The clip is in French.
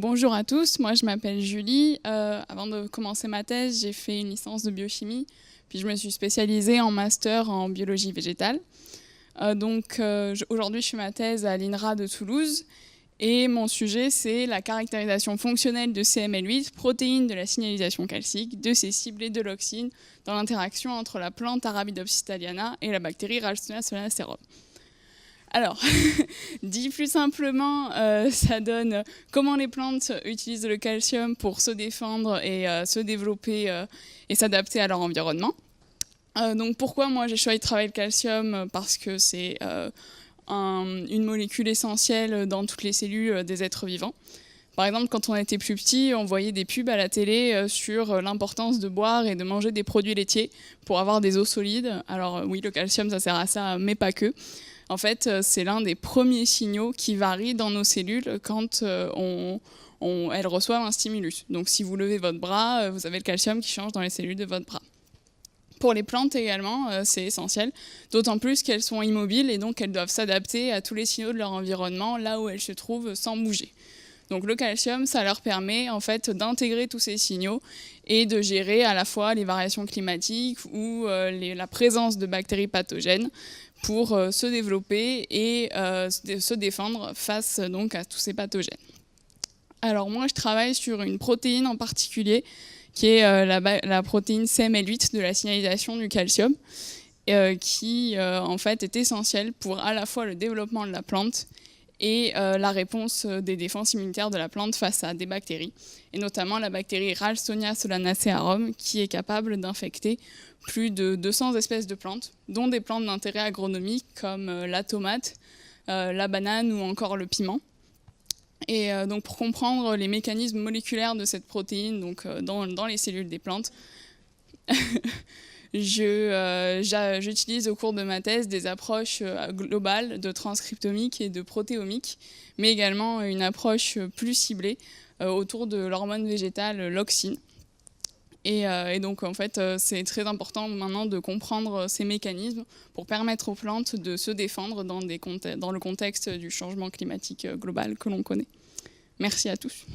Bonjour à tous, moi je m'appelle Julie. Avant de commencer ma thèse, j'ai fait une licence de biochimie, puis je me suis spécialisée en master en biologie végétale. Aujourd'hui je fais ma thèse à l'INRA de Toulouse et mon sujet c'est la caractérisation fonctionnelle de CML8, protéine de la signalisation calcique, de ces ciblés de l'auxine dans l'interaction entre la plante Arabidopsis thaliana et la bactérie Ralstonia solanacearum. Alors, dit plus simplement, ça donne comment les plantes utilisent le calcium pour se défendre et se développer et s'adapter à leur environnement. Donc pourquoi moi j'ai choisi de travailler le calcium? Parce que c'est une molécule essentielle dans toutes les cellules des êtres vivants. Par exemple, quand on était plus petit, on voyait des pubs à la télé sur l'importance de boire et de manger des produits laitiers pour avoir des os solides. Alors oui, le calcium, ça sert à ça, mais pas que. En fait, c'est l'un des premiers signaux qui varie dans nos cellules quand elles reçoivent un stimulus. Donc si vous levez votre bras, vous avez le calcium qui change dans les cellules de votre bras. Pour les plantes également, c'est essentiel, d'autant plus qu'elles sont immobiles et donc elles doivent s'adapter à tous les signaux de leur environnement là où elles se trouvent sans bouger. Donc le calcium, ça leur permet en fait d'intégrer tous ces signaux et de gérer à la fois les variations climatiques ou la présence de bactéries pathogènes pour se développer et se défendre face donc à tous ces pathogènes. Alors moi, je travaille sur une protéine en particulier qui est la protéine CML8 de la signalisation du calcium, qui en fait est essentielle pour à la fois le développement de la plante et la réponse des défenses immunitaires de la plante face à des bactéries, et notamment la bactérie Ralstonia solanacearum, qui est capable d'infecter plus de 200 espèces de plantes, dont des plantes d'intérêt agronomique comme la tomate, la banane ou encore le piment. Et donc pour comprendre les mécanismes moléculaires de cette protéine donc, dans les cellules des plantes, j'utilise au cours de ma thèse des approches globales de transcriptomique et de protéomique, mais également une approche plus ciblée autour de l'hormone végétale l'auxine. Et donc en fait c'est très important maintenant de comprendre ces mécanismes pour permettre aux plantes de se défendre dans le contexte du changement climatique global que l'on connaît. Merci à tous.